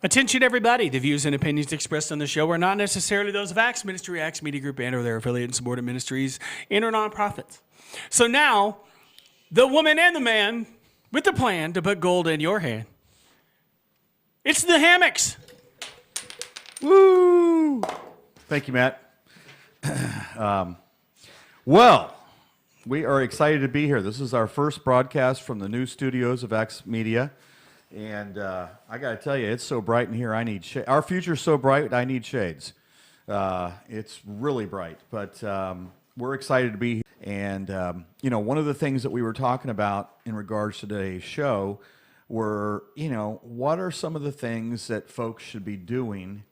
Attention, everybody. The views and opinions expressed on the show are not necessarily those of Acts Ministry, Acts Media Group, and or their affiliate and supported ministries and or nonprofits. So now, the woman and the man with the plan to put gold in your hand. It's the Hammocks. Woo! Thank you, Matt. Well, we are excited to be here. This is our first broadcast from the new studios of Acts Media. And I got to tell you, it's so bright in here, I need shade. Our future's so bright, I need shades. It's really bright, but we're excited to be here. And, one of the things that we were talking about in regards to today's show were, what are some of the things that folks should be doing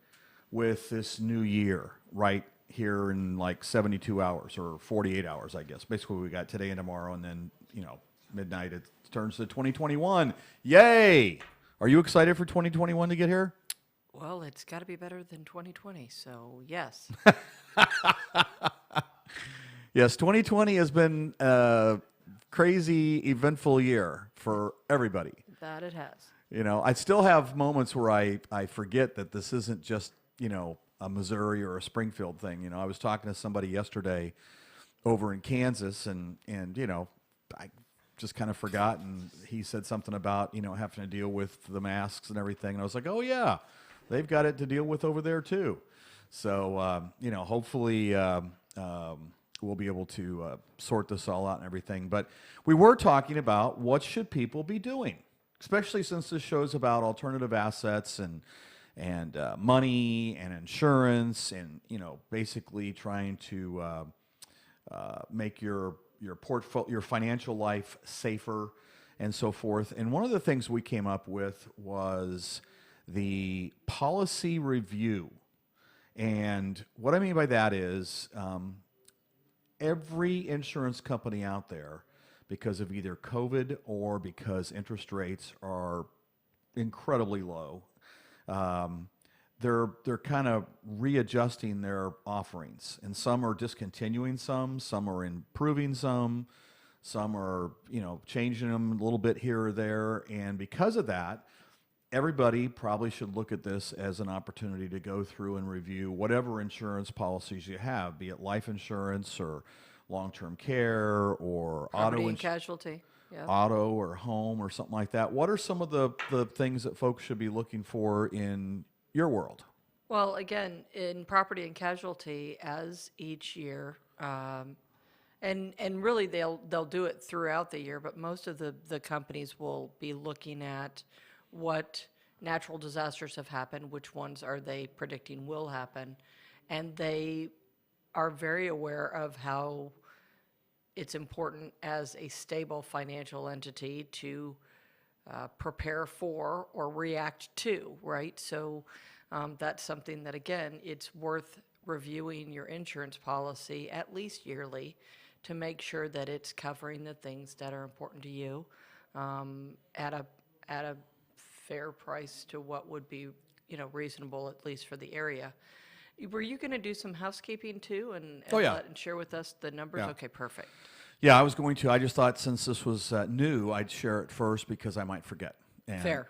with this new year, right here in like 72 hours or 48 hours, I guess. Basically, we got today and tomorrow, and then, midnight, it turns to 2021. Yay! Are you excited for 2021 to get here? Well, it's got to be better than 2020, so yes. Yes, 2020 has been a crazy, eventful year for everybody. That it has. I still have moments where I forget that this isn't just, a Missouri or a Springfield thing. I was talking to somebody yesterday over in Kansas, and I just kind of forgot, and he said something about, having to deal with the masks and everything, and I was like, oh yeah, they've got it to deal with over there too. So, hopefully we'll be able to sort this all out and everything. But we were talking about what should people be doing, especially since this show's about alternative assets and money and insurance and, basically trying to make your portfolio, your financial life safer and so forth. And one of the things we came up with was the policy review. And what I mean by that is every insurance company out there, because of either COVID or because interest rates are incredibly low, they're kind of readjusting their offerings, and some are discontinuing some are improving some are changing them a little bit here or there. And because of that, everybody probably should look at this as an opportunity to go through and review whatever insurance policies you have, be it life insurance or long-term care or Property and casualty. Yeah. Auto or home or something like that. What are some of the things that folks should be looking for in your world? Well, again, in property and casualty, as each year, and really they'll do it throughout the year, but most of the companies will be looking at what natural disasters have happened, which ones are they predicting will happen, and they are very aware of how it's important as a stable financial entity to prepare for or react to, right? So that's something that, again, it's worth reviewing your insurance policy at least yearly to make sure that it's covering the things that are important to you at a fair price to what would be reasonable, at least for the area. Were you going to do some housekeeping too and share with us the numbers? Yeah. Okay, perfect. Yeah, I was going to. I just thought since this was new, I'd share it first because I might forget. And, Fair.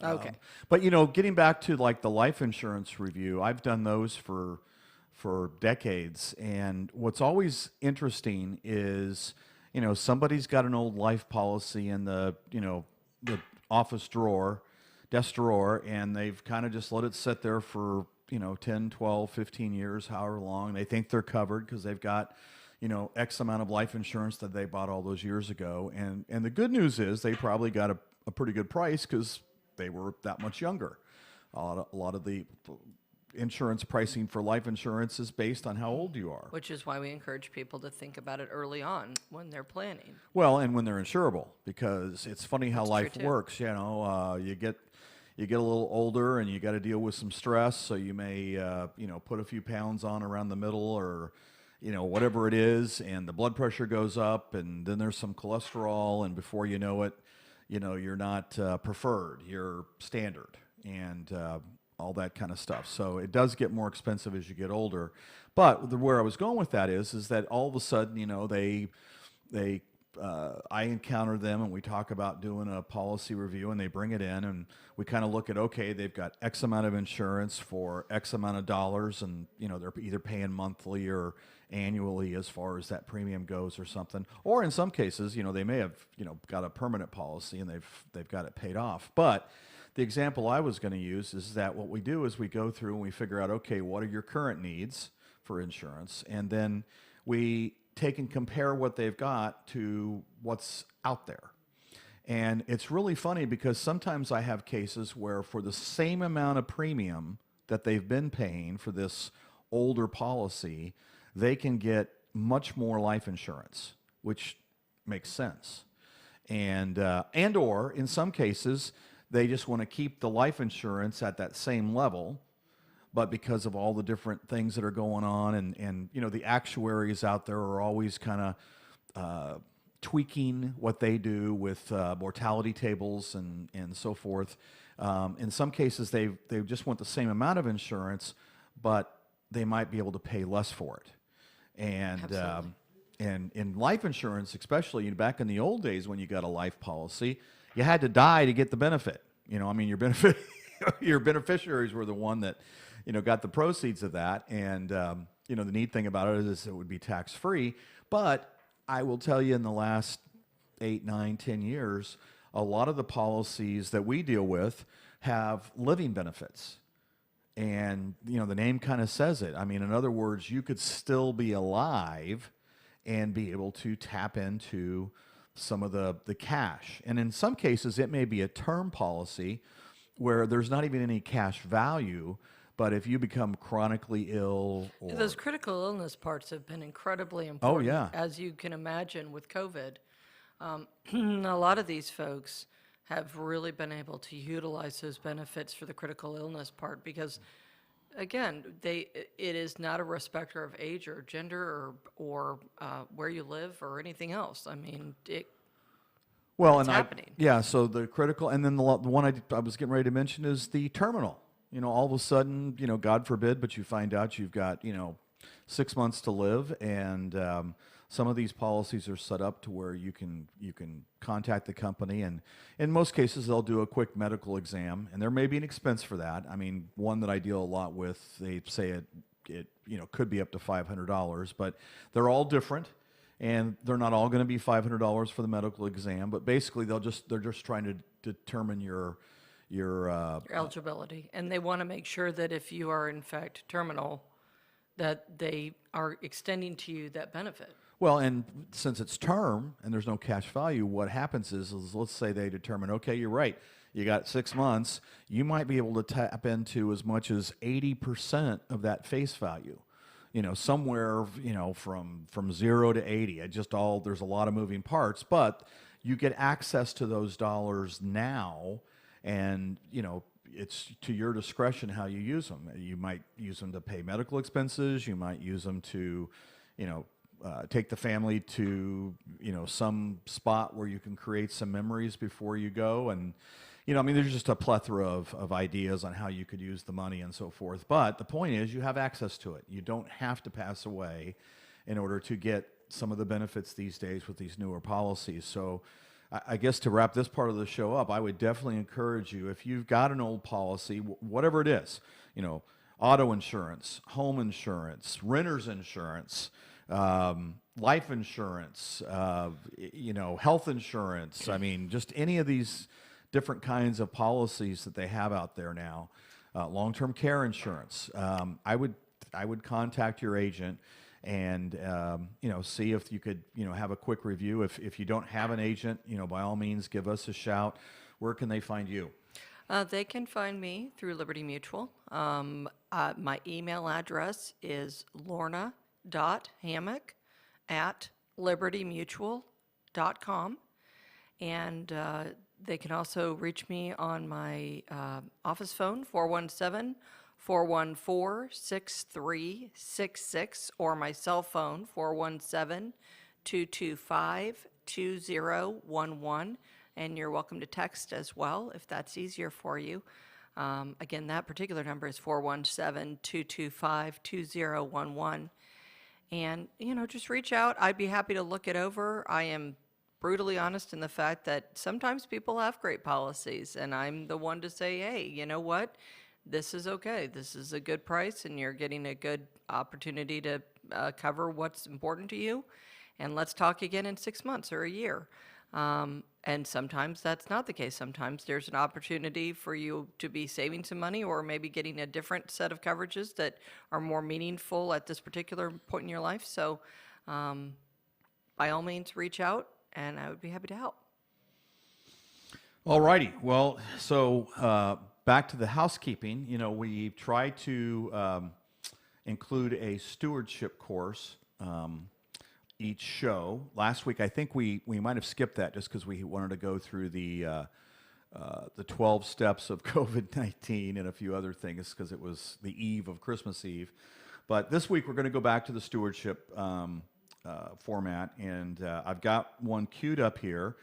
Okay. But getting back to like the life insurance review, I've done those for decades, and what's always interesting is somebody's got an old life policy in the the office drawer, desk drawer, and they've kind of just let it sit there for 10, 12, 15 years, however long. They think they're covered because they've got X amount of life insurance that they bought all those years ago. And the good news is they probably got a pretty good price because they were that much younger. A lot of the insurance pricing for life insurance is based on how old you are. Which is why we encourage people to think about it early on when they're planning. Well, and when they're insurable, because it's funny how That's life true, too. works. You get a little older and you got to deal with some stress, so you may put a few pounds on around the middle or whatever it is, and the blood pressure goes up, and then there's some cholesterol, and before you know it, you're not preferred, you're standard, and all that kind of stuff. So it does get more expensive as you get older. But where I was going with that is that all of a sudden, they I encounter them and we talk about doing a policy review, and they bring it in, and we kind of look at, okay, they've got X amount of insurance for X amount of dollars, and they're either paying monthly or annually as far as that premium goes or something. Or in some cases, they may have got a permanent policy and they've got it paid off. But the example I was going to use is that what we do is we go through and we figure out, okay, what are your current needs for insurance, and then we take and compare what they've got to what's out there. And it's really funny because sometimes I have cases where for the same amount of premium that they've been paying for this older policy, they can get much more life insurance, which makes sense. And or in some cases, they just want to keep the life insurance at that same level, but because of all the different things that are going on, and the actuaries out there are always kind of tweaking what they do with mortality tables and so forth. In some cases, they just want the same amount of insurance, but they might be able to pay less for it. And in life insurance, especially back in the old days when you got a life policy, you had to die to get the benefit. Your beneficiaries were the one that got the proceeds of that. And the neat thing about it is it would be tax free. But I will tell you, in the last 8, 9, 10 years, a lot of the policies that we deal with have living benefits. And, the name kind of says it. I mean, in other words, you could still be alive and be able to tap into some of the cash. And in some cases, it may be a term policy where there's not even any cash value, but if you become chronically ill or... Those critical illness parts have been incredibly important. Oh, yeah. As you can imagine with COVID. A lot of these folks have really been able to utilize those benefits for the critical illness part because, again, it is not a respecter of age or gender or where you live or anything else. I mean, it's happening. So the critical, and then the one I was getting ready to mention is the terminal. All of a sudden, God forbid, but you find out you've got, 6 months to live, and some of these policies are set up to where you can contact the company, and in most cases they'll do a quick medical exam, and there may be an expense for that. I mean, one that I deal a lot with, they say it could be up to $500, but they're all different, and they're not all going to be $500 for the medical exam. But basically, they're just trying to determine your eligibility, and they want to make sure that if you are in fact terminal, that they are extending to you that benefit. Well, and since it's term and there's no cash value, what happens is let's say they determine, okay, you're right, you got 6 months, you might be able to tap into as much as 80% of that face value. Somewhere, from 0 to 80. There's a lot of moving parts, but you get access to those dollars now, and it's to your discretion how you use them. You might use them to pay medical expenses. You might use them to, take the family to, some spot where you can create some memories before you go. And, there's just a plethora of ideas on how you could use the money and so forth. But the point is, you have access to it. You don't have to pass away in order to get some of the benefits these days with these newer policies. So I guess to wrap this part of the show up, I would definitely encourage you, if you've got an old policy, whatever it is, auto insurance, home insurance, renter's insurance, life insurance, health insurance. I mean, just any of these different kinds of policies that they have out there now. Long-term care insurance. I would contact your agent and see if you could have a quick review. If you don't have an agent, by all means give us a shout. Where can they find you? They can find me through Liberty Mutual. My email address is lorna.hammock@libertymutual.com, and they can also reach me on my office phone, 417-414-6366, or my cell phone, 417-225-2011. And you're welcome to text as well if that's easier for you. Again, that particular number is 417-225-2011. And, just reach out. I'd be happy to look it over. I am brutally honest in the fact that sometimes people have great policies, and I'm the one to say, hey, you know what? This is okay. This is a good price, and you're getting a good opportunity to cover what's important to you. And let's talk again in 6 months or a year. And sometimes that's not the case. Sometimes there's an opportunity for you to be saving some money or maybe getting a different set of coverages that are more meaningful at this particular point in your life. So by all means, reach out, and I would be happy to help. All righty. Well, so back to the housekeeping. You know, we try to include a stewardship course each show. Last week, I think we might have skipped that just because we wanted to go through the 12 steps of COVID-19 and a few other things because it was the eve of Christmas Eve. But this week, we're going to go back to the stewardship format, and I've got one queued up here.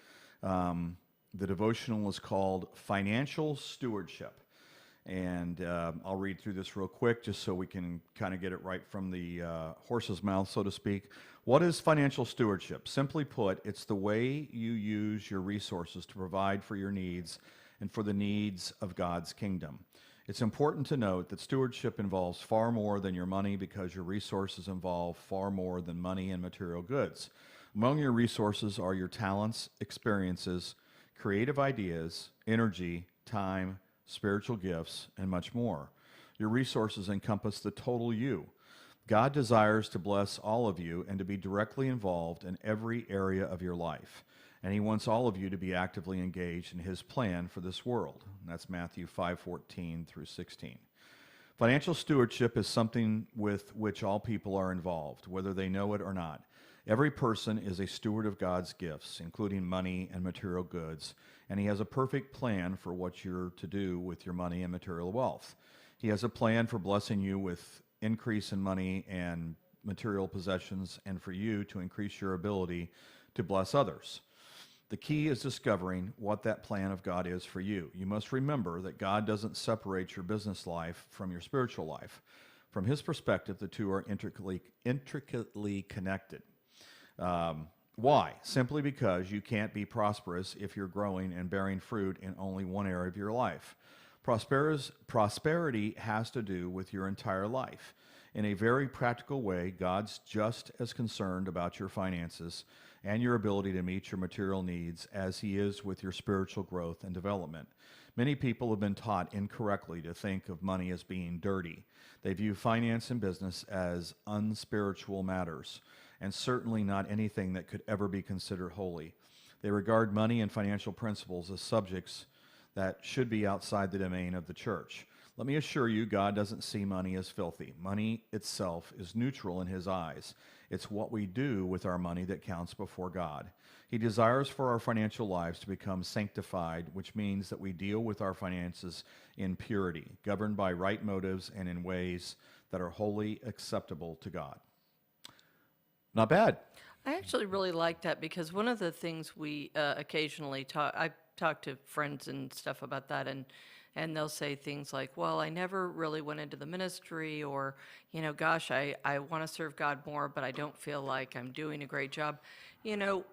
The devotional is called Financial Stewardship. And I'll read through this real quick just so we can kind of get it right from the horse's mouth, so to speak. What is financial stewardship? Simply put, it's the way you use your resources to provide for your needs and for the needs of God's kingdom. It's important to note that stewardship involves far more than your money because your resources involve far more than money and material goods. Among your resources are your talents, experiences, creative ideas, energy, time, spiritual gifts, and much more. Your resources encompass the total you. God desires to bless all of you and to be directly involved in every area of your life. And he wants all of you to be actively engaged in his plan for this world. And that's Matthew 5:14 through 16. Financial stewardship is something with which all people are involved, whether they know it or not. Every person is a steward of God's gifts, including money and material goods, and he has a perfect plan for what you're to do with your money and material wealth. He has a plan for blessing you with increase in money and material possessions, and for you to increase your ability to bless others. The key is discovering what that plan of God is for you. You must remember that God doesn't separate your business life from your spiritual life. From his perspective, the two are intricately connected. Why? Simply because you can't be prosperous if you're growing and bearing fruit in only one area of your life. Prosperity has to do with your entire life. In a very practical way, God's just as concerned about your finances and your ability to meet your material needs as he is with your spiritual growth and development. Many people have been taught incorrectly to think of money as being dirty. They view finance and business as unspiritual matters, and certainly not anything that could ever be considered holy. They regard money and financial principles as subjects that should be outside the domain of the church. Let me assure you, God doesn't see money as filthy. Money itself is neutral in his eyes. It's what we do with our money that counts before God. He desires for our financial lives to become sanctified, which means that we deal with our finances in purity, governed by right motives and in ways that are wholly acceptable to God. Not bad. I actually really like that because one of the things we occasionally talk, I talk to friends and stuff about that, and they'll say things like, well, I never really went into the ministry, or, you know, gosh, I want to serve God more, but I don't feel like I'm doing a great job. You know,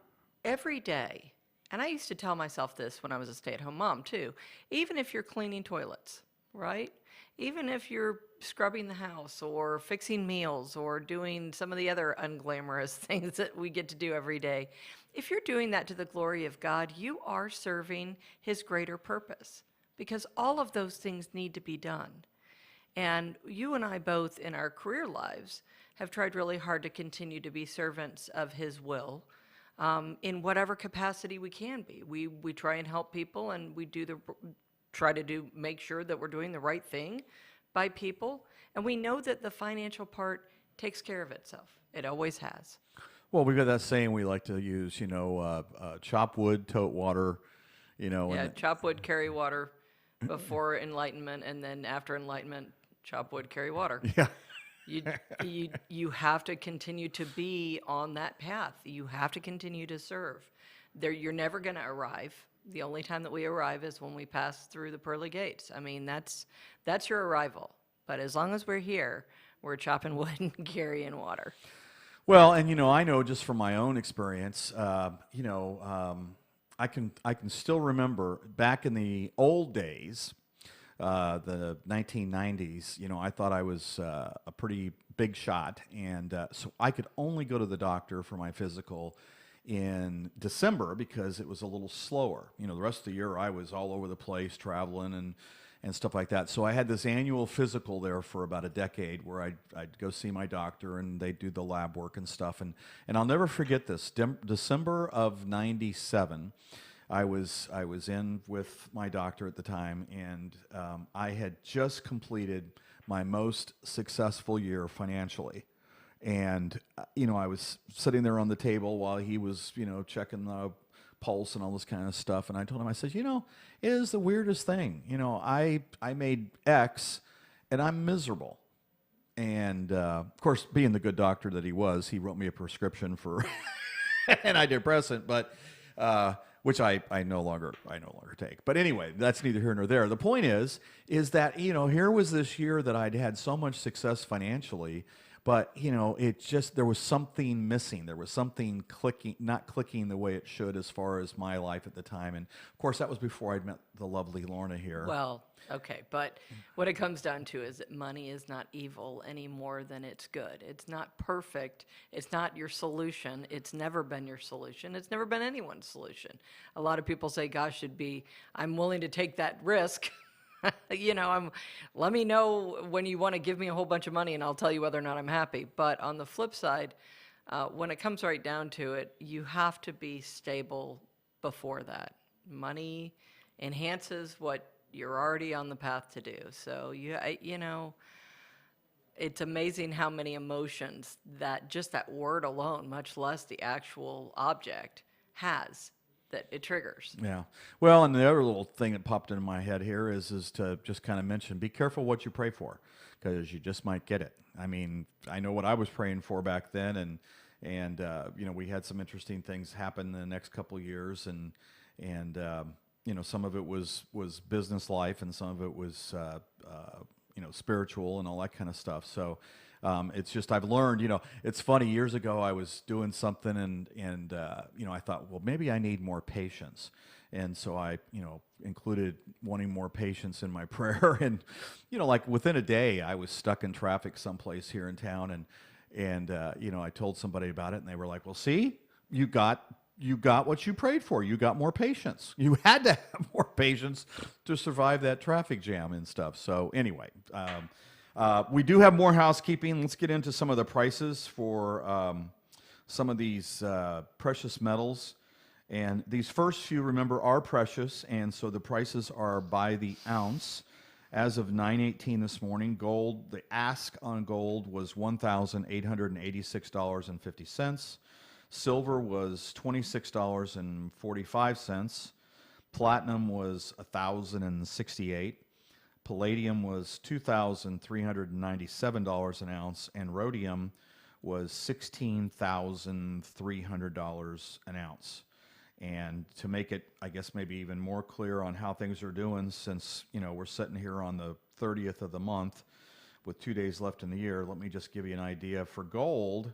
every day, and I used to tell myself this when I was a stay-at-home mom too, even if you're cleaning toilets, right? Even if you're scrubbing the house or fixing meals or doing some of the other unglamorous things that we get to do every day, if you're doing that to the glory of God, you are serving his greater purpose, because all of those things need to be done. And you and I both in our career lives have tried really hard to continue to be servants of his will in whatever capacity we can be. We try and help people, and we make sure that we're doing the right thing by people. And we know that the financial part takes care of itself. It always has. Well, we've got that saying we like to use, you know, chop wood, tote water, you know. Yeah, chop wood, carry water before enlightenment, and then after enlightenment, chop wood, carry water. Yeah. You have to continue to be on that path. You have to continue to serve. You're never going to arrive. The only time that we arrive is when we pass through the pearly gates. I mean, that's your arrival. But as long as we're here, we're chopping wood and carrying water. Well, and I know just from my own experience, I can still remember back in the old days, the 1990s. I thought I was a pretty big shot, and so I could only go to the doctor for my physical in December because it was a little slower. The rest of the year I was all over the place traveling and stuff like that. So I had this annual physical there for about a decade where I'd go see my doctor and they'd do the lab work and stuff. And I'll never forget this. December of '97, I was in with my doctor at the time, and I had just completed my most successful year financially. And, I was sitting there on the table while he was, checking the pulse and all this kind of stuff. And I told him, I said, it is the weirdest thing. I made X and I'm miserable. And, of course, being the good doctor that he was, he wrote me a prescription for an antidepressant, but, which I no longer take. But anyway, that's neither here nor there. The point is that, here was this year that I'd had so much success financially, but, there was something missing. There was something not clicking the way it should as far as my life at the time. And, of course, that was before I'd met the lovely Lorna here. Well, okay, but what it comes down to is that money is not evil any more than it's good. It's not perfect. It's not your solution. It's never been your solution. It's never been anyone's solution. A lot of people say, gosh, I'm willing to take that risk. Let me know when you want to give me a whole bunch of money and I'll tell you whether or not I'm happy. But on the flip side, when it comes right down to it, you have to be stable before that. Money enhances what you're already on the path to do. So, it's amazing how many emotions that just that word alone, much less the actual object, has. That it triggers. Yeah. Well, and the other little thing that popped into my head here is to just kind of mention, be careful what you pray for, because you just might get it. I mean, I know what I was praying for back then, and we had some interesting things happen in the next couple of years, and some of it was business life, and some of it was spiritual and all that kind of stuff. So. It's just I've learned, it's funny, years ago I was doing something and I thought, well, maybe I need more patience. And so I, included wanting more patience in my prayer. And, like within a day I was stuck in traffic someplace here in town and I told somebody about it and they were like, well, see, you got what you prayed for. You got more patience. You had to have more patience to survive that traffic jam and stuff. So anyway, we do have more housekeeping. Let's get into some of the prices for some of these precious metals. And these first few, remember, are precious, and so the prices are by the ounce. As of 9:18 this morning, gold, the ask on gold was $1,886.50. Silver was $26.45. Platinum was $1,068. Palladium was $2,397 an ounce, and rhodium was $16,300 an ounce. And to make it, I guess, maybe even more clear on how things are doing, since we're sitting here on the 30th of the month with 2 days left in the year, let me just give you an idea. For gold,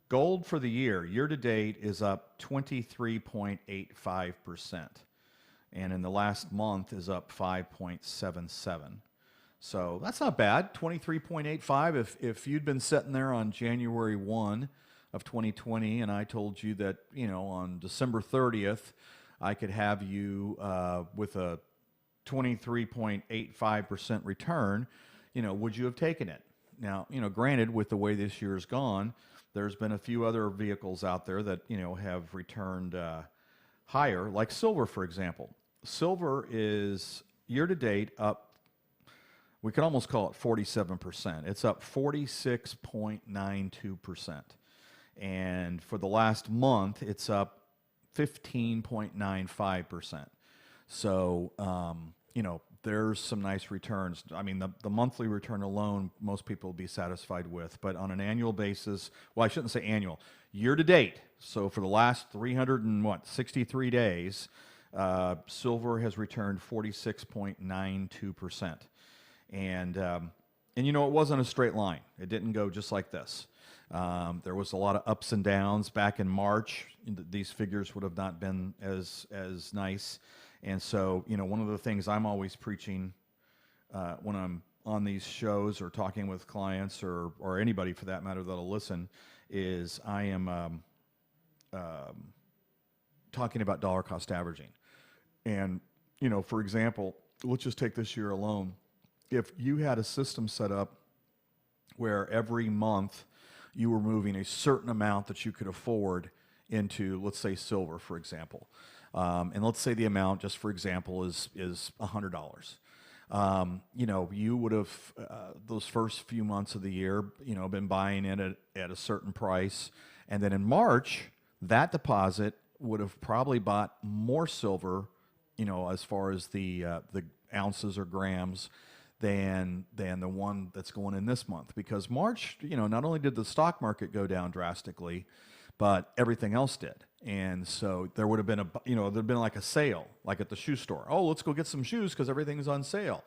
gold for the year to date is up 23.85%. And in the last month is up 5.77. So that's not bad, 23.85. If you'd been sitting there on January 1 of 2020 and I told you that, on December 30th, I could have you with a 23.85% return, would you have taken it? Now, granted, with the way this year's gone, there's been a few other vehicles out there that, have returned higher, like silver, for example. Silver is year-to-date up, we could almost call it 47%. It's up 46.92%. And for the last month, it's up 15.95%. So, there's some nice returns. I mean, the monthly return alone, most people will be satisfied with. But on an annual basis, well, I shouldn't say annual, year-to-date. So for the last 363 days, silver has returned 46.92%. And, and it wasn't a straight line. It didn't go just like this. There was a lot of ups and downs back in March. These figures would have not been as nice. And so, one of the things I'm always preaching when I'm on these shows or talking with clients or anybody for that matter that'll listen is I am talking about dollar cost averaging. And, for example, let's just take this year alone. If you had a system set up where every month you were moving a certain amount that you could afford into, let's say, silver, for example. And let's say the amount, just for example, is $100. You would have, those first few months of the year, been buying in at a certain price. And then in March, that deposit would have probably bought more silver, as far as the ounces or grams, than the one that's going in this month. Because March, not only did the stock market go down drastically, but everything else did. And so there would have been there'd been like a sale, like at the shoe store. Oh, let's go get some shoes because everything's on sale.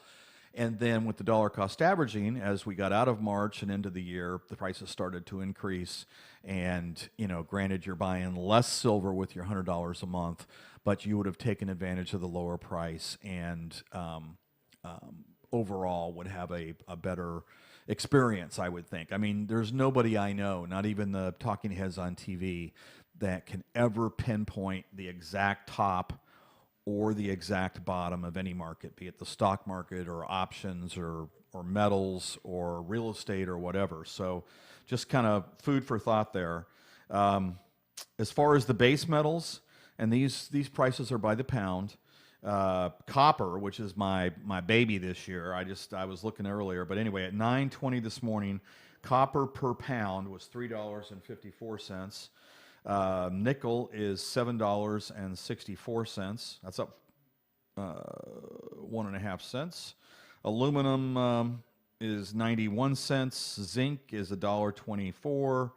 And then with the dollar cost averaging, as we got out of March and into the year, the prices started to increase. And, granted, you're buying less silver with your $100 a month, but you would have taken advantage of the lower price and overall would have a better experience, I would think. I mean, there's nobody I know, not even the talking heads on TV, that can ever pinpoint the exact top or the exact bottom of any market, be it the stock market or options or metals or real estate or whatever. So just kind of food for thought there. As far as the base metals, and these prices are by the pound. Copper, which is my baby this year. I was looking earlier, but anyway, at 9:20 this morning, copper per pound was $3.54. Nickel is $7.64. That's up 1.5 cents. Aluminum is 91 cents. Zinc is $1.24.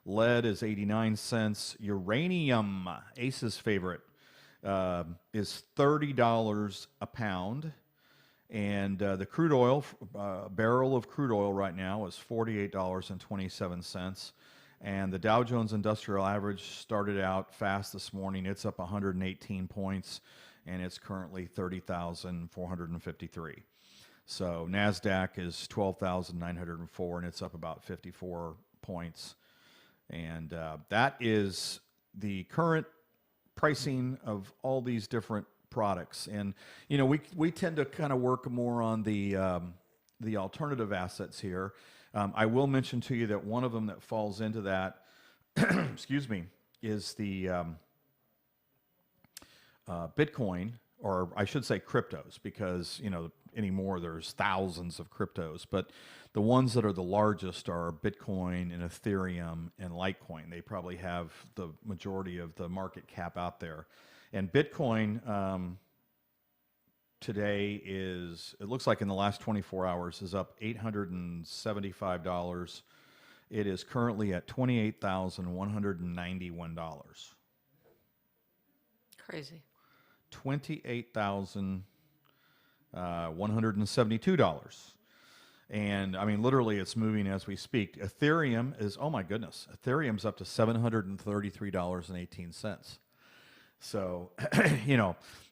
Lead is 89 cents. Uranium, Ace's favorite, is $30 a pound. And the crude oil, barrel of crude oil right now is $48.27. And the Dow Jones Industrial Average started out fast this morning. It's up 118 points, and it's currently 30,453. So NASDAQ is 12,904, and it's up about 54 points. And that is the current pricing of all these different products. And we tend to kind of work more on the alternative assets here. I will mention to you that one of them that falls into that, excuse me, is the Bitcoin, or I should say cryptos, because anymore there's thousands of cryptos, but the ones that are the largest are Bitcoin and Ethereum and Litecoin. They probably have the majority of the market cap out there. And Bitcoin today it looks like in the last 24 hours, is up $875. It is currently at $28,191. Crazy. $28,172. And I mean, literally, it's moving as we speak. Ethereum is, oh my goodness, Ethereum's up to $733.18. So,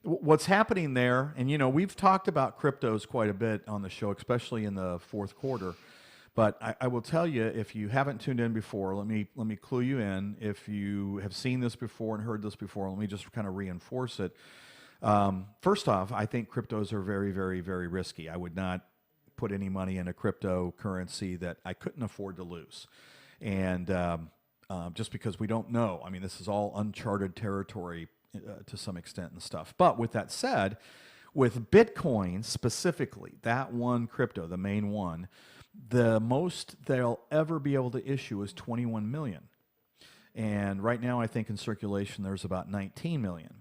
what's happening there, and we've talked about cryptos quite a bit on the show, especially in the fourth quarter. But I will tell you, if you haven't tuned in before, let me clue you in. If you have seen this before and heard this before, let me just kind of reinforce it. First off, I think cryptos are very, very, very risky. I would not put any money in a cryptocurrency that I couldn't afford to lose. And just because we don't know. I mean, this is all uncharted territory to some extent and stuff. But with that said, with Bitcoin specifically, that one crypto, the main one, the most they'll ever be able to issue is 21 million. And right now, I think in circulation, there's about 19 million.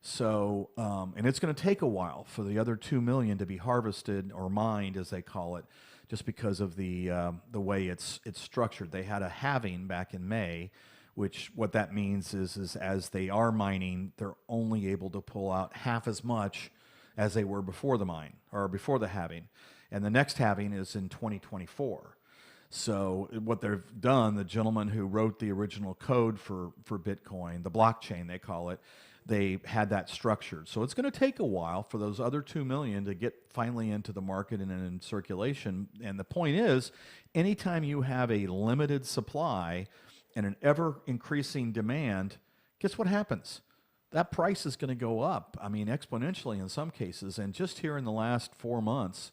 So, and it's going to take a while for the other 2 million to be harvested or mined, as they call it, just because of the way it's structured. They had a halving back in May, which what that means is as they are mining, they're only able to pull out half as much as they were before the mine or before the halving. and the next halving is in 2024. So what they've done, the gentleman who wrote the original code for Bitcoin, the blockchain they call it, they had that structured. So it's going to take a while for those other 2 million to get finally into the market and in circulation. And the point is, anytime you have a limited supply and an ever increasing demand, guess what happens? That price is going to go up. I mean, exponentially in some cases. And just here in the last 4 months,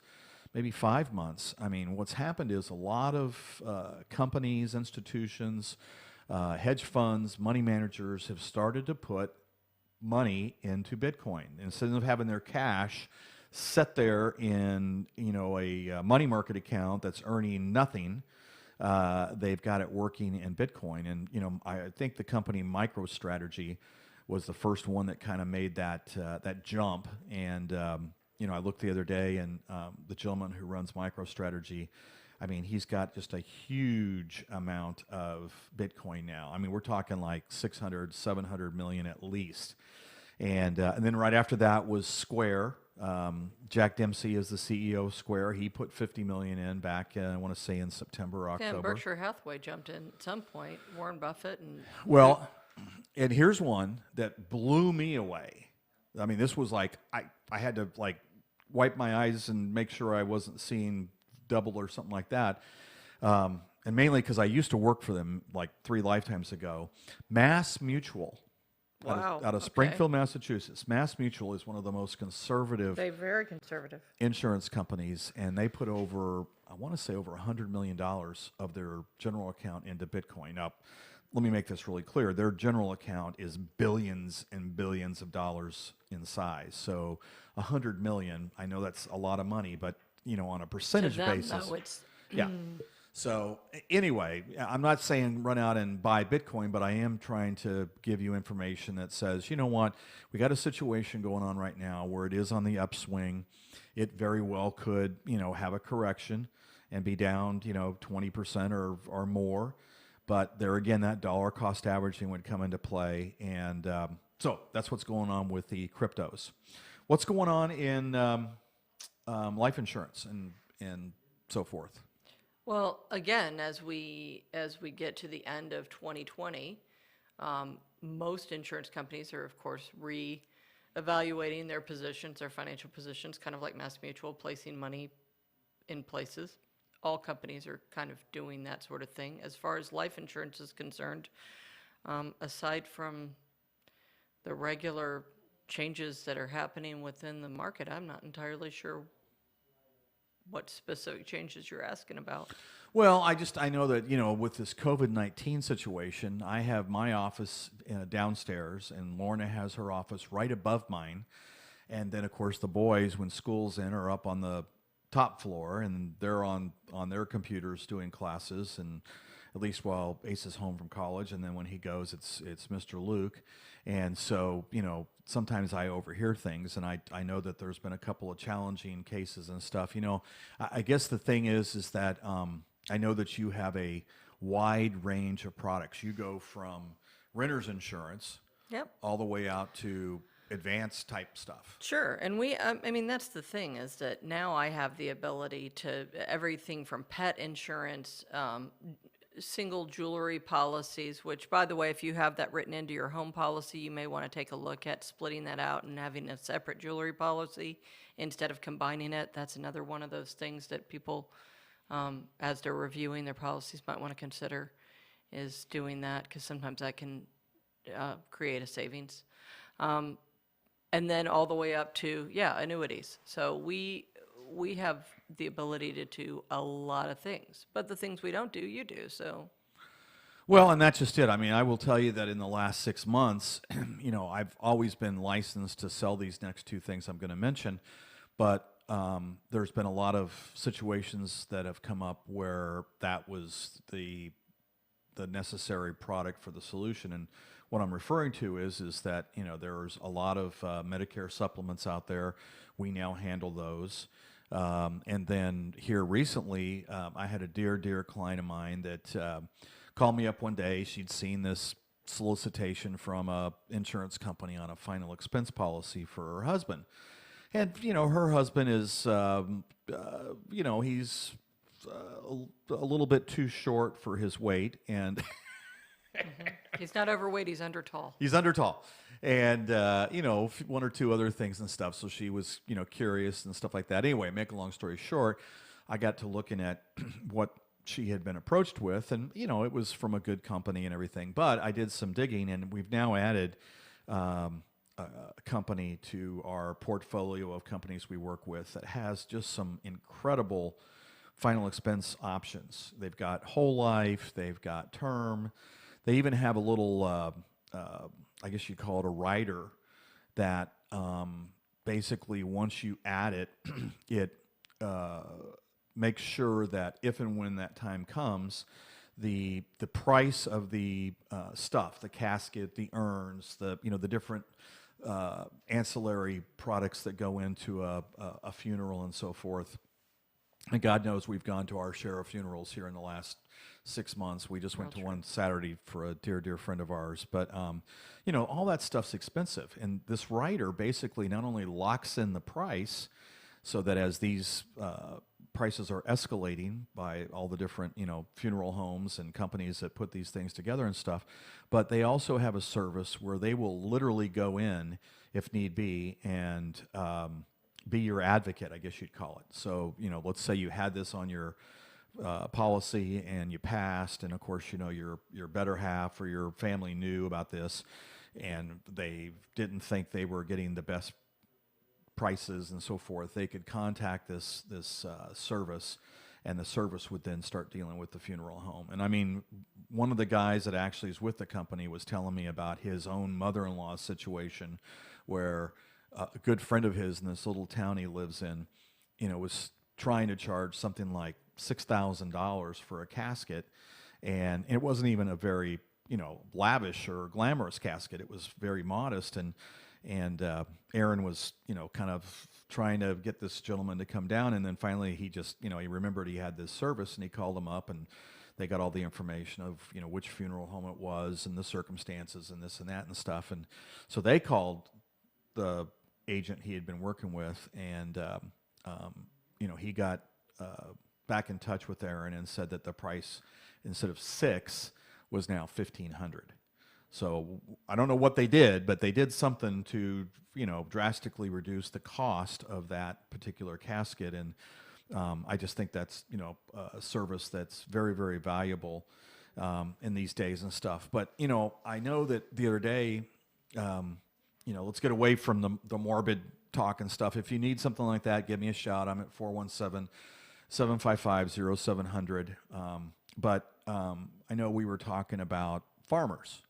maybe 5 months, I mean, what's happened is a lot of companies, institutions, hedge funds, money managers have started to put money into Bitcoin instead of having their cash set there in a money market account that's earning nothing. They've got it working in Bitcoin, and I think the company MicroStrategy was the first one that kind of made that jump. And I looked the other day, and the gentleman who runs MicroStrategy, I mean, he's got just a huge amount of Bitcoin now. I mean, we're talking like 600, 700 million at least. And then right after that was Square. Jack Dempsey is the CEO of Square. He put 50 million in back, I want to say in September or October. And Berkshire Hathaway jumped in at some point, Warren Buffett. Well, and here's one that blew me away. I mean, this was like, I had to like wipe my eyes and make sure I wasn't seeing double or something like that. And mainly because I used to work for them like 3 lifetimes ago. Mass Mutual. Wow. Out of Springfield, Massachusetts. Mass Mutual is one of the most conservative They're very conservative insurance companies, and they put over, I want to say over $100 million of their general account into Bitcoin. Now, let me make this really clear. Their general account is billions and billions of dollars in size. So 100 million, I know that's a lot of money, but on a percentage to them, basis. though, it's Yeah. So anyway, I'm not saying run out and buy Bitcoin, but I am trying to give you information that says, you know what, we got a situation going on right now where it is on the upswing. It very well could, have a correction and be down, 20% or more. But there again, that dollar cost averaging would come into play. And so that's what's going on with the cryptos. What's going on in life insurance and so forth? Well, again, as we get to the end of 2020, most insurance companies are, of course, re-evaluating their positions, their financial positions, kind of like MassMutual, placing money in places. All companies are kind of doing that sort of thing. As far as life insurance is concerned, aside from the regular changes that are happening within the market, I'm not entirely sure what specific changes you're asking about. Well, I know that, with this COVID-19 situation, I have my office downstairs, and Lorna has her office right above mine. And then, of course, the boys, when school's in, are up on the top floor, and they're on their computers doing classes, and at least while Ace is home from college, and then when he goes, it's Mr. Luke. And so, sometimes I overhear things, and I know that there's been a couple of challenging cases and stuff. I guess the thing is that I know that you have a wide range of products. You go from renter's insurance all the way out to advanced type stuff. Sure, and I mean, that's the thing, is that now I have the ability to, everything from pet insurance, single jewelry policies, which, by the way, if you have that written into your home policy, you may want to take a look at splitting that out and having a separate jewelry policy instead of combining it. That's another one of those things that people, as they're reviewing their policies, might want to consider, is doing that, because sometimes that can create a savings. And then all the way up to, annuities. So we have the ability to do a lot of things, but the things we don't do, you do. So, well, and that's just it. I mean, I will tell you that in the last 6 months, I've always been licensed to sell these next 2 things I'm going to mention, but there's been a lot of situations that have come up where that was the necessary product for the solution. And what I'm referring to is that there's a lot of Medicare supplements out there. We now handle those. And then here recently, I had a dear client of mine that called me up one day. She'd seen this solicitation from a insurance company on a final expense policy for her husband. And her husband is, he's a little bit too short for his weight, and He's not overweight, he's under tall. he's under tall, and one or two other things and stuff. So she was, curious and stuff like that. Anyway, make a long story short, I got to looking at what she had been approached with, and it was from a good company and everything. But I did some digging, and we've now added a company to our portfolio of companies we work with that has just some incredible final expense options. They've got whole life, they've got term, they even have a little, I guess you call it a rider that basically once you add it, it makes sure that if and when that time comes, the price of the stuff, the casket, the urns, the different ancillary products that go into a funeral and so forth. And God knows we've gone to our share of funerals here in the last 6 months. We just went to one Saturday for a dear, dear friend of ours. But, all that stuff's expensive. And this rider basically not only locks in the price so that as these prices are escalating by all the different, funeral homes and companies that put these things together and stuff, but they also have a service where they will literally go in, if need be, and be your advocate, I guess you'd call it. So, let's say you had this on your policy and you passed, and of course, your better half or your family knew about this, and they didn't think they were getting the best prices and so forth. They could contact this service, and the service would then start dealing with the funeral home. And I mean, one of the guys that actually is with the company was telling me about his own mother-in-law situation where a good friend of his in this little town he lives in, was trying to charge something like $6,000 for a casket, and it wasn't even a very, lavish or glamorous casket. It was very modest, and Aaron was, kind of trying to get this gentleman to come down, and then finally he just, he remembered he had this service, and he called him up, and they got all the information of, which funeral home it was and the circumstances and this and that and stuff, and so they called the agent he had been working with, and he got back in touch with Aaron and said that the price instead of $6,000 was now $1,500. So I don't know what they did, but they did something to drastically reduce the cost of that particular casket, and I just think that's a service that's very, very valuable in these days and stuff. But I know that the other day. Let's get away from the morbid talk and stuff. If you need something like that, give me a shout. I'm at 417-755-0700. But I know we were talking about farmers.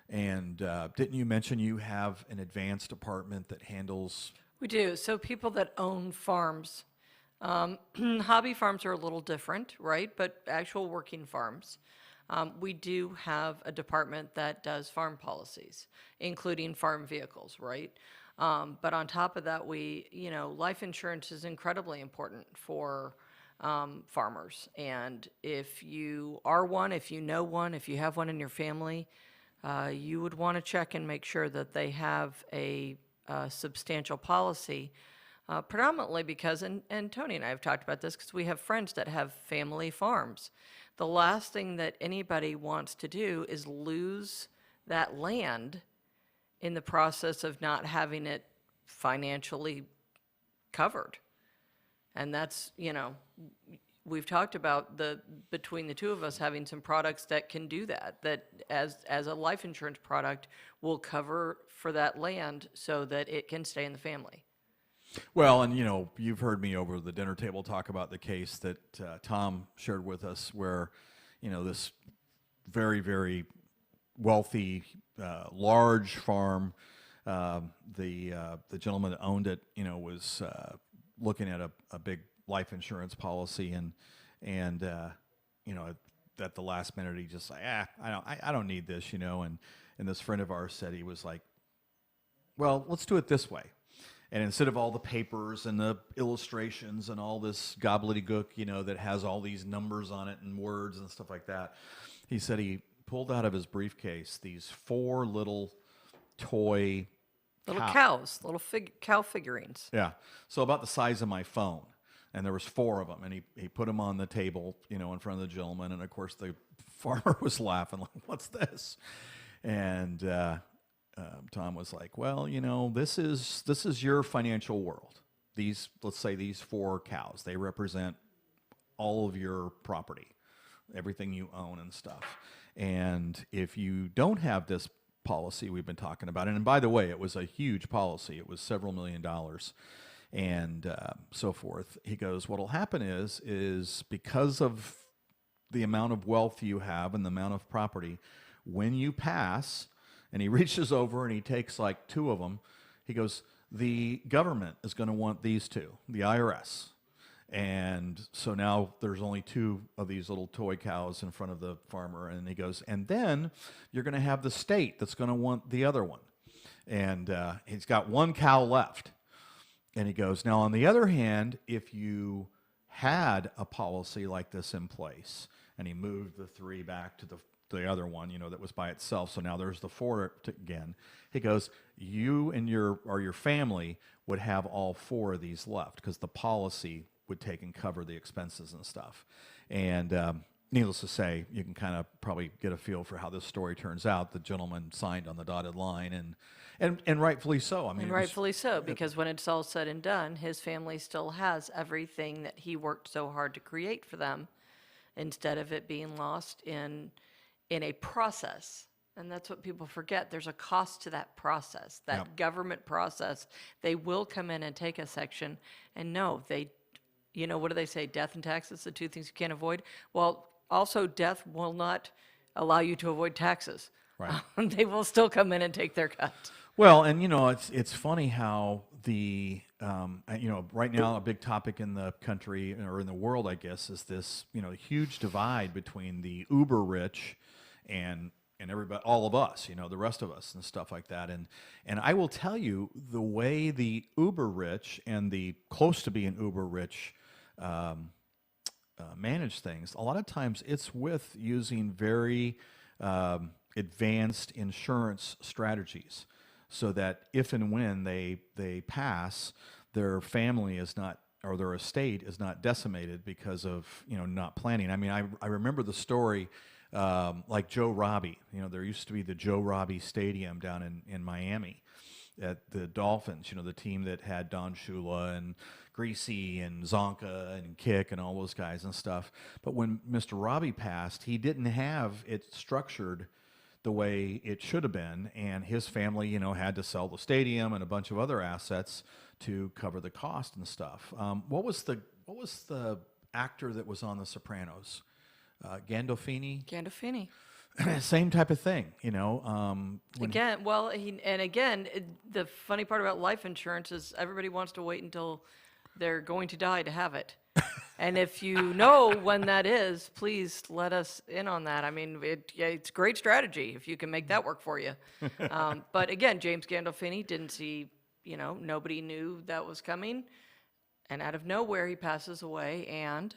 And didn't you mention you have an advanced department that handles... We do. So people that own farms, hobby farms are a little different, right? But actual working farms. We do have a department that does farm policies, including farm vehicles, right? But on top of that, life insurance is incredibly important for farmers. And if you are one, if you know one, if you have one in your family, you would want to check and make sure that they have a substantial policy. Predominantly because, and Tony and I have talked about this because we have friends that have family farms. The last thing that anybody wants to do is lose that land in the process of not having it financially covered. And that's, we've talked about between the two of us having some products that can do that as a life insurance product will cover for that land so that it can stay in the family. Well, and you've heard me over the dinner table talk about the case that Tom shared with us where, this very, very wealthy, large farm, the gentleman that owned it, was looking at a big life insurance policy and at the last minute he just like, I don't need this, and this friend of ours said he was like, well, let's do it this way. And instead of all the papers and the illustrations and all this gobbledygook, that has all these numbers on it and words and stuff like that, he said he pulled out of his briefcase these 4 little toy Little cows, little cow figurines. Yeah. So about the size of my phone. And there was 4 of them. And he put them on the table, you know, in front of the gentleman. And, of course, the farmer was laughing like, what's this? And Tom was like, well, you know, this is your financial world. Let's say these 4 cows, they represent all of your property, everything you own and stuff. And if you don't have this policy we've been talking about, and by the way, it was a huge policy. It was several $1 million and so forth. He goes, what'll happen is because of the amount of wealth you have and the amount of property, when you pass, and he reaches over and he takes like 2 of them, he goes, the government is going to want these 2, the IRS. And so now there's only 2 of these little toy cows in front of the farmer. And he goes, and then you're going to have the state that's going to want the other one. And he's got 1 cow left. And he goes, now on the other hand, if you had a policy like this in place, and he moved the 3 back to the other one, you know, that was by itself. So now there's the 4 again. He goes, you and your family would have all 4 of these left because the policy would take and cover the expenses and stuff. And needless to say, you can kind of probably get a feel for how this story turns out. The gentleman signed on the dotted line, and rightfully so. I mean, And rightfully so, because when it's all said and done, his family still has everything that he worked so hard to create for them, instead of it being lost in a process. And that's what people forget. There's a cost to that process, that government process. They will come in and take a section, and no, you know, what do they say? Death and taxes, the 2 things you can't avoid. Well, also death will not allow you to avoid taxes. Right. They will still come in and take their cut. Well, and you know, it's funny how you know, right now a big topic in the country or in the world, I guess, is this, you know, huge divide between the uber rich and everybody, all of us, you know, the rest of us and stuff like that. And I will tell you, the way the uber rich and the close to being uber rich manage things, a lot of times it's with using very advanced insurance strategies, so that if and when they pass, their family is not, or their estate is not decimated because of, you know, not planning. I mean, I remember the story, like Joe Robbie. You know, there used to be the Joe Robbie Stadium down in Miami at the Dolphins, you know, the team that had Don Shula and Greasy and Zonka and Kick and all those guys and stuff. But when Mr. Robbie passed, he didn't have it structured the way it should have been, and his family, you know, had to sell the stadium and a bunch of other assets to cover the cost and stuff. What was the actor that was on The Sopranos? Gandolfini? Gandolfini. Same type of thing, you know. Again, well, the funny part about life insurance is everybody wants to wait until they're going to die to have it. And if you know when that is, please let us in on that. I mean, it's great strategy if you can make that work for you. But again, James Gandolfini didn't see, you know, nobody knew that was coming. And out of nowhere, he passes away, and...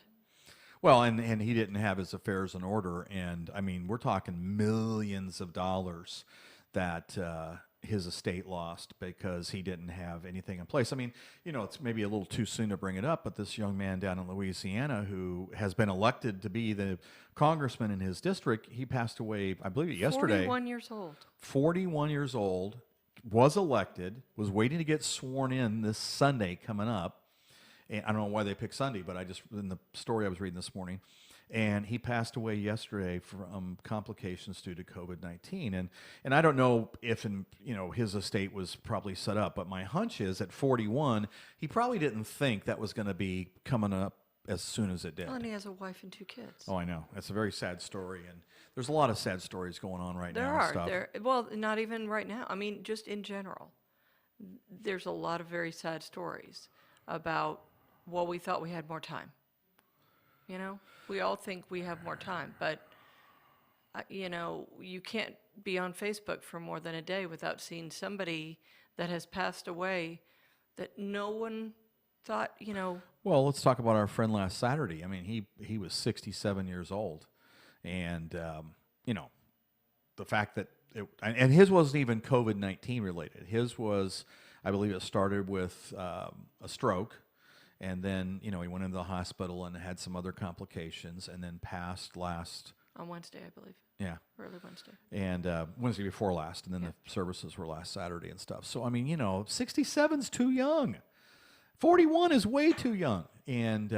Well, and he didn't have his affairs in order, and I mean, we're talking millions of dollars that his estate lost because he didn't have anything in place. I mean, you know, it's maybe a little too soon to bring it up, but this young man down in Louisiana who has been elected to be the congressman in his district, he passed away, I believe, yesterday. 41 years old. 41 years old, was elected, was waiting to get sworn in this Sunday coming up. And I don't know why they picked Sunday, but in the story I was reading this morning, and he passed away yesterday from complications due to COVID-19. And I don't know if, you know, his estate was probably set up, but my hunch is at 41, he probably didn't think that was going to be coming up as soon as it did. Well, and he has a wife and 2 kids. Oh, I know. That's a very sad story, and there's a lot of sad stories going on right now. There and are. stuff. Well, not even right now. I mean, just in general, there's a lot of very sad stories about, well, we thought we had more time. You know, we all think we have more time, but, you know, you can't be on Facebook for more than a day without seeing somebody that has passed away that no one thought, you know. Well, let's talk about our friend last Saturday. I mean, he was 67 years old, and you know, the fact that and his wasn't even COVID-19 related. His was, I believe, it started with a stroke, and then he went into the hospital and had some other complications, and then passed last. On Wednesday, I believe. Yeah. Early Wednesday. And Wednesday before last, and then the services were last Saturday and stuff. So, I mean, 67's too young. 41 is way too young. And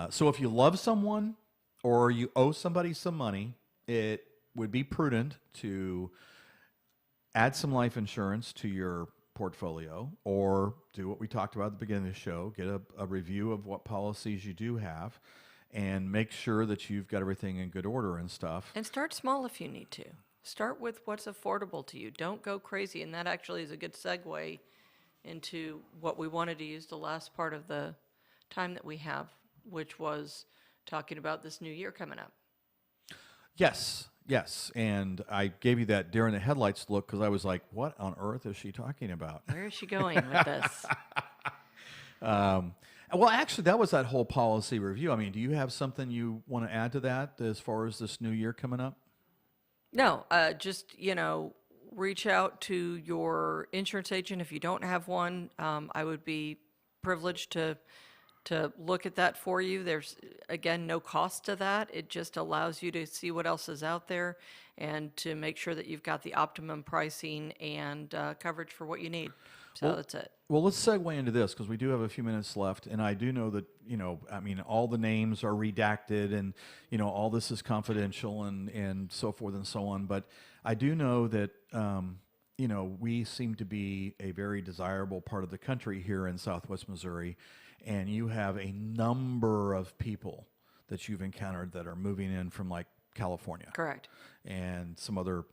so if you love someone or you owe somebody some money, it would be prudent to add some life insurance to your portfolio, or do what we talked about at the beginning of the show, get a review of what policies you do have, and make sure that you've got everything in good order and stuff. And start small if you need to. Start with what's affordable to you. Don't go crazy. And that actually is a good segue into what we wanted to use the last part of the time that we have, which was talking about this new year coming up. Yes. And I gave you that deer in the headlights look because I was like, what on earth is she talking about? Where is she going with this? Well, actually, that was that whole policy review. I mean, do you have something you want to add to that as far as this new year coming up? No, just, reach out to your insurance agent. If you don't have one, I would be privileged to look at that for you. There's, again, no cost to that. It just allows you to see what else is out there and to make sure that you've got the optimum pricing and coverage for what you need. So that's it. Well, let's segue into this because we do have a few minutes left, and I do know that all the names are redacted, and all this is confidential, and so forth and so on. But I do know that we seem to be a very desirable part of the country here in Southwest Missouri, and you have a number of people that you've encountered that are moving in from like California, Correct. and some other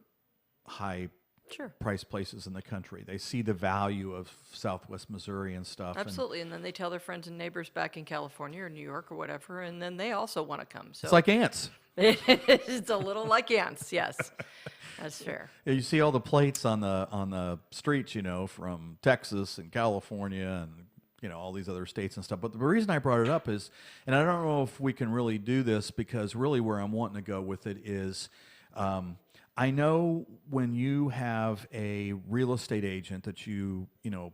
high Sure. price places in the country. They see the value of Southwest Missouri and stuff. Absolutely. And then they tell their friends and neighbors back in California or New York or whatever, and then they also want to come. So It's like ants. it's a little like ants, yes. That's fair. Yeah, you see all the plates on the streets, from Texas and California and all these other states and stuff. But the reason I brought it up is, and I don't know if we can really do this because really where I'm wanting to go with it is, I know when you have a real estate agent that you know,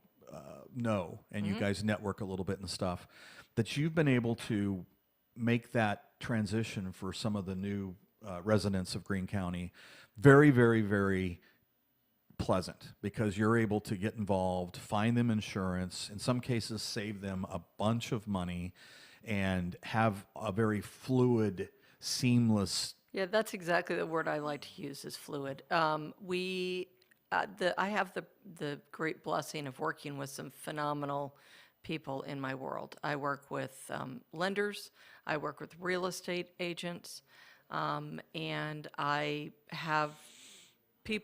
and you guys network a little bit and stuff, that you've been able to make that transition for some of the new residents of Greene County very, very, very pleasant because you're able to get involved, find them insurance, in some cases save them a bunch of money, and have a very fluid, seamless. Yeah, that's exactly the word I like to use is fluid. I have the great blessing of working with some phenomenal people in my world. I work with lenders, I work with real estate agents, and I have the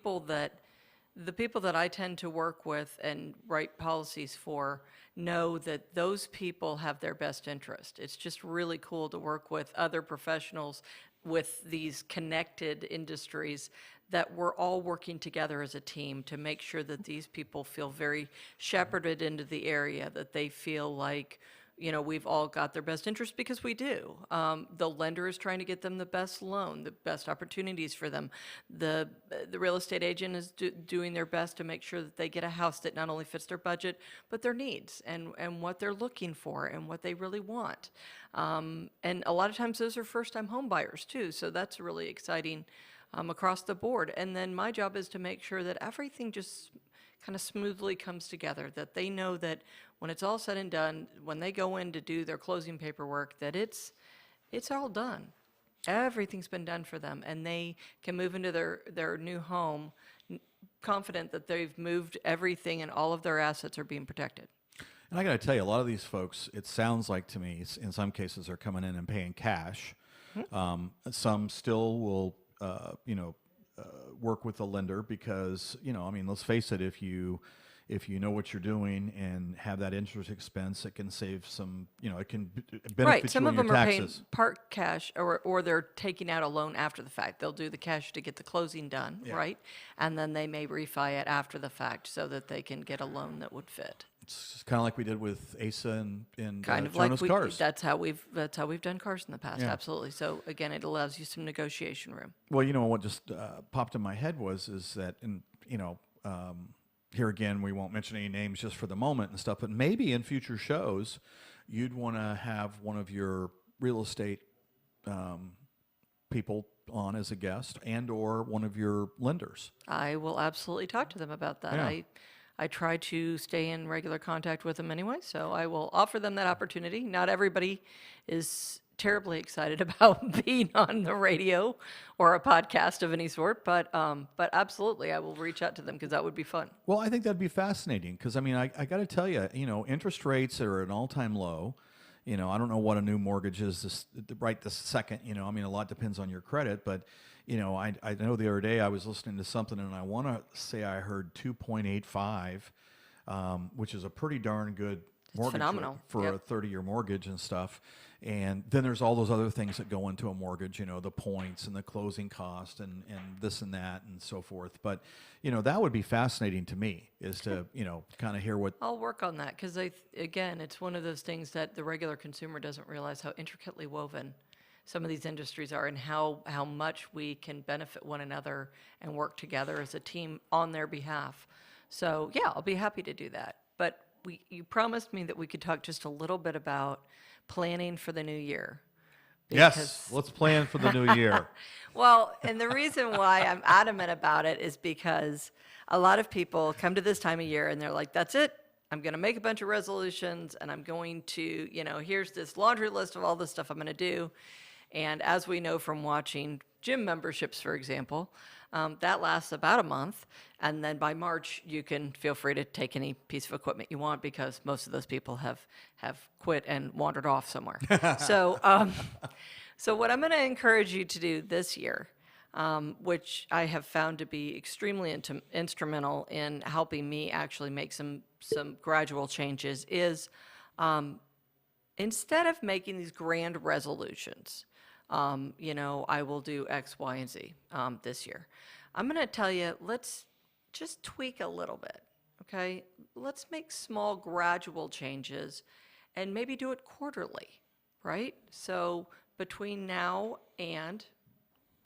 people that I tend to work with and write policies for know that those people have their best interest. It's just really cool to work with other professionals with these connected industries that we're all working together as a team to make sure that these people feel very shepherded into the area, that they feel like, we've all got their best interest because we do. The lender is trying to get them the best loan, the best opportunities for them. The real estate agent is doing their best to make sure that they get a house that not only fits their budget, but their needs and what they're looking for and what they really want. And a lot of times those are first-time home buyers too, so that's really exciting across the board. And then my job is to make sure that everything just kind of smoothly comes together, that they know that when it's all said and done, when they go in to do their closing paperwork, that it's all done. Everything's been done for them, and they can move into their new home confident that they've moved everything and all of their assets are being protected. And I got to tell you, a lot of these folks, it sounds like to me, in some cases, are coming in and paying cash. Some still will, work with a lender because, let's face it, if you know what you're doing and have that interest expense, it can save some, it can benefit Right, some you of on them your are paying taxes. part cash or they're taking out a loan after the fact. They'll do the cash to get the closing done, right? And then they may refi it after the fact so that they can get a loan that would fit. It's kind of like we did with Asa and Kind of Jonas like Cars. that's how we've done cars in the past. Yeah. Absolutely. So again, it allows you some negotiation room. Well, you know what just popped in my head is that, here again, we won't mention any names just for the moment and stuff, but maybe in future shows, you'd want to have one of your real estate people on as a guest, and or one of your lenders. I will absolutely talk to them about that. Yeah. I try to stay in regular contact with them anyway, so I will offer them that opportunity. Not everybody is terribly excited about being on the radio or a podcast of any sort, but absolutely, I will reach out to them because that would be fun. Well, I think that'd be fascinating because, I mean, I got to tell you, interest rates are at an all-time low. I don't know what a new mortgage is right this second. I mean, a lot depends on your credit, but, I know the other day I was listening to something and I want to say I heard 2.85, which is a pretty darn good mortgage rate phenomenal. for Yep. a 30-year mortgage and stuff. And then there's all those other things that go into a mortgage, the points and the closing cost and this and that and so forth. But, that would be fascinating to me is to, kind of hear what. I'll work on that because again, it's one of those things that the regular consumer doesn't realize how intricately woven some of these industries are and how much we can benefit one another and work together as a team on their behalf. So yeah, I'll be happy to do that. But you promised me that we could talk just a little bit about planning for the new year. Yes, let's plan for the new year. Well, and the reason why I'm adamant about it is because a lot of people come to this time of year and they're like, that's it. I'm going to make a bunch of resolutions and I'm going to, here's this laundry list of all the stuff I'm going to do. And as we know from watching gym memberships, for example, that lasts about a month. And then by March, you can feel free to take any piece of equipment you want because most of those people have quit and wandered off somewhere. So what I'm going to encourage you to do this year, which I have found to be extremely instrumental in helping me actually make some gradual changes, is instead of making these grand resolutions, I will do X, Y, and Z this year. I'm going to tell you, let's just tweak a little bit, okay? Let's make small, gradual changes and maybe do it quarterly, right? So between now and,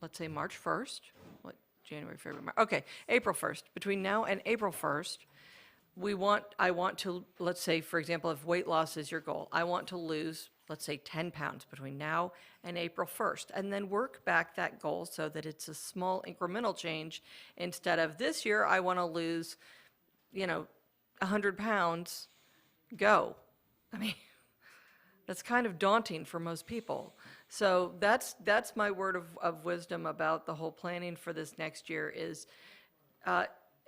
let's say, March 1st, January, February, March, okay, April 1st. Between now and April 1st, I want to, let's say, for example, if weight loss is your goal, I want to lose, let's say, 10 pounds between now and April 1st, and then work back that goal so that it's a small incremental change instead of this year, I want to lose, 100 pounds, go. I mean, that's kind of daunting for most people. So that's my word of wisdom about the whole planning for this next year is,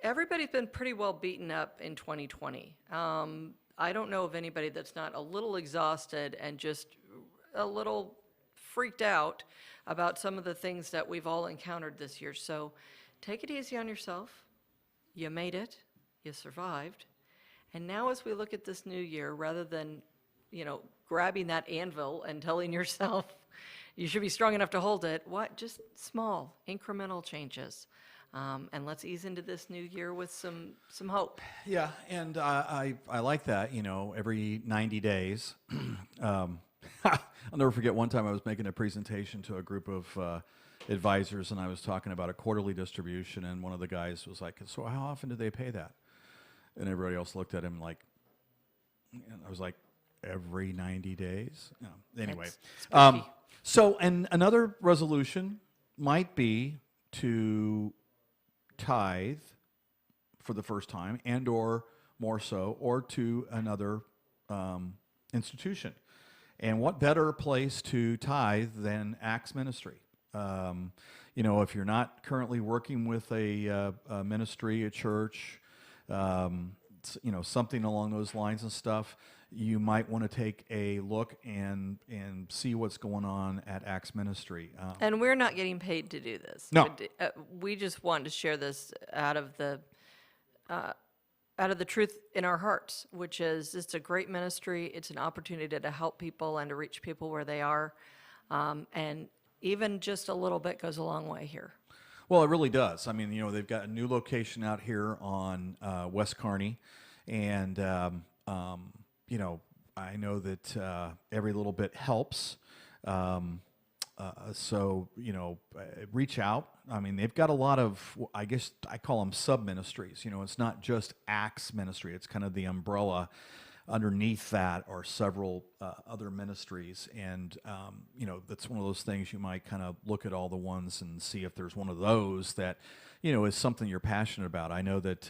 everybody's been pretty well beaten up in 2020. I don't know of anybody that's not a little exhausted and just a little freaked out about some of the things that we've all encountered this year. So take it easy on yourself. You made it. You survived. And now as we look at this new year, rather than, grabbing that anvil and telling yourself you should be strong enough to hold it, just small, incremental changes. And let's ease into this new year with some hope. Yeah, and I like that, every 90 days. I'll never forget one time I was making a presentation to a group of advisors, and I was talking about a quarterly distribution, and one of the guys was like, so how often do they pay that? And everybody else looked at him like, and I was like, every 90 days? No. Anyway. That's spooky. So, and another resolution might be to tithe for the first time and or more so, or to another institution. And what better place to tithe than Acts Ministry? If you're not currently working with a ministry, a church, something along those lines and stuff, you might want to take a look and see what's going on at Acts Ministry. And we're not getting paid to do this. No. We just want to share this out of the truth in our hearts, which is it's a great ministry. It's an opportunity to help people and to reach people where they are. And even just a little bit goes a long way here. Well, it really does. I mean, they've got a new location out here on West Kearney, and you know, I know that every little bit helps. So, you know, reach out. I mean, they've got a lot of, I guess I call them sub-ministries. You know, it's not just Acts ministry. It's kind of the umbrella underneath that are several other ministries. And, you know, that's one of those things you might kind of look at all the ones and see if there's one of those that, you know, is something you're passionate about. I know that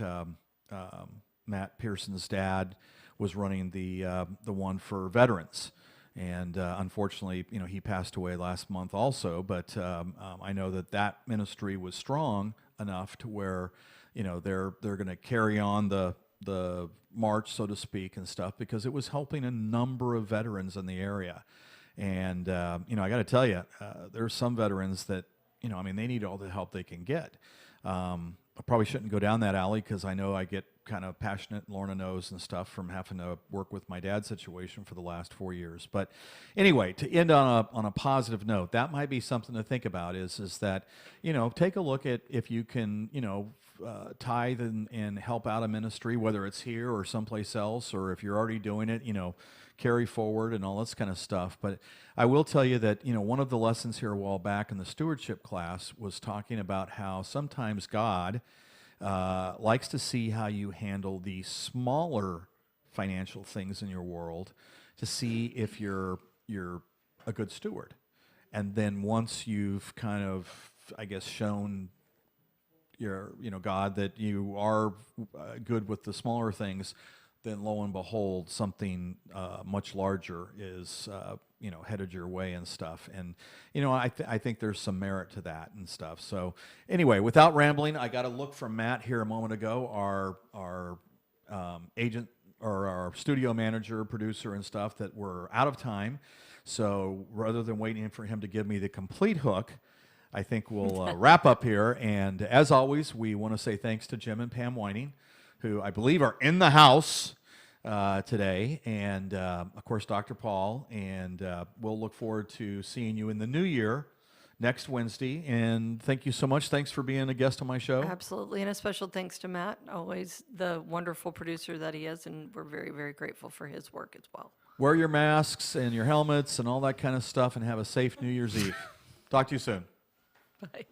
Matt Pearson's dad was running the one for veterans. And unfortunately, you know, he passed away last month also. But I know that that ministry was strong enough to where, you know, they're going to carry on the march, so to speak, and stuff, because it was helping a number of veterans in the area. And you know, I got to tell you, there's some veterans that, you know, I mean, they need all the help they can get. I probably shouldn't go down that alley because I know I get kind of passionate, Lorna knows, and stuff from having to work with my dad's situation for the last 4 years. But anyway, to end on a positive note, that might be something to think about is that, you know, take a look at if you can, you know, tithe and help out a ministry, whether it's here or someplace else, or if you're already doing it, you know, carry forward and all this kind of stuff. But I will tell you that, you know, one of the lessons here a while back in the stewardship class was talking about how sometimes God likes to see how you handle the smaller financial things in your world to see if you're a good steward. And then once you've kind of, I guess, shown your, you know, God that you are good with the smaller things, then lo and behold, something much larger is, you know, headed your way and stuff. And, you know, I think there's some merit to that and stuff. So anyway, without rambling, I got a look from Matt here a moment ago, our agent or our studio manager, producer and stuff, that we're out of time. So rather than waiting for him to give me the complete hook, I think we'll wrap up here. And as always, we want to say thanks to Jim and Pam Whining, who I believe are in the house today, and of course Dr. Paul, and we'll look forward to seeing you in the new year next Wednesday. And thank you so much. Thanks for being a guest on my show. Absolutely, and a special thanks to Matt, always the wonderful producer that he is, and we're very, very grateful for his work as well. Wear your masks and your helmets and all that kind of stuff, and have a safe New Year's Eve. Talk to you soon. Bye.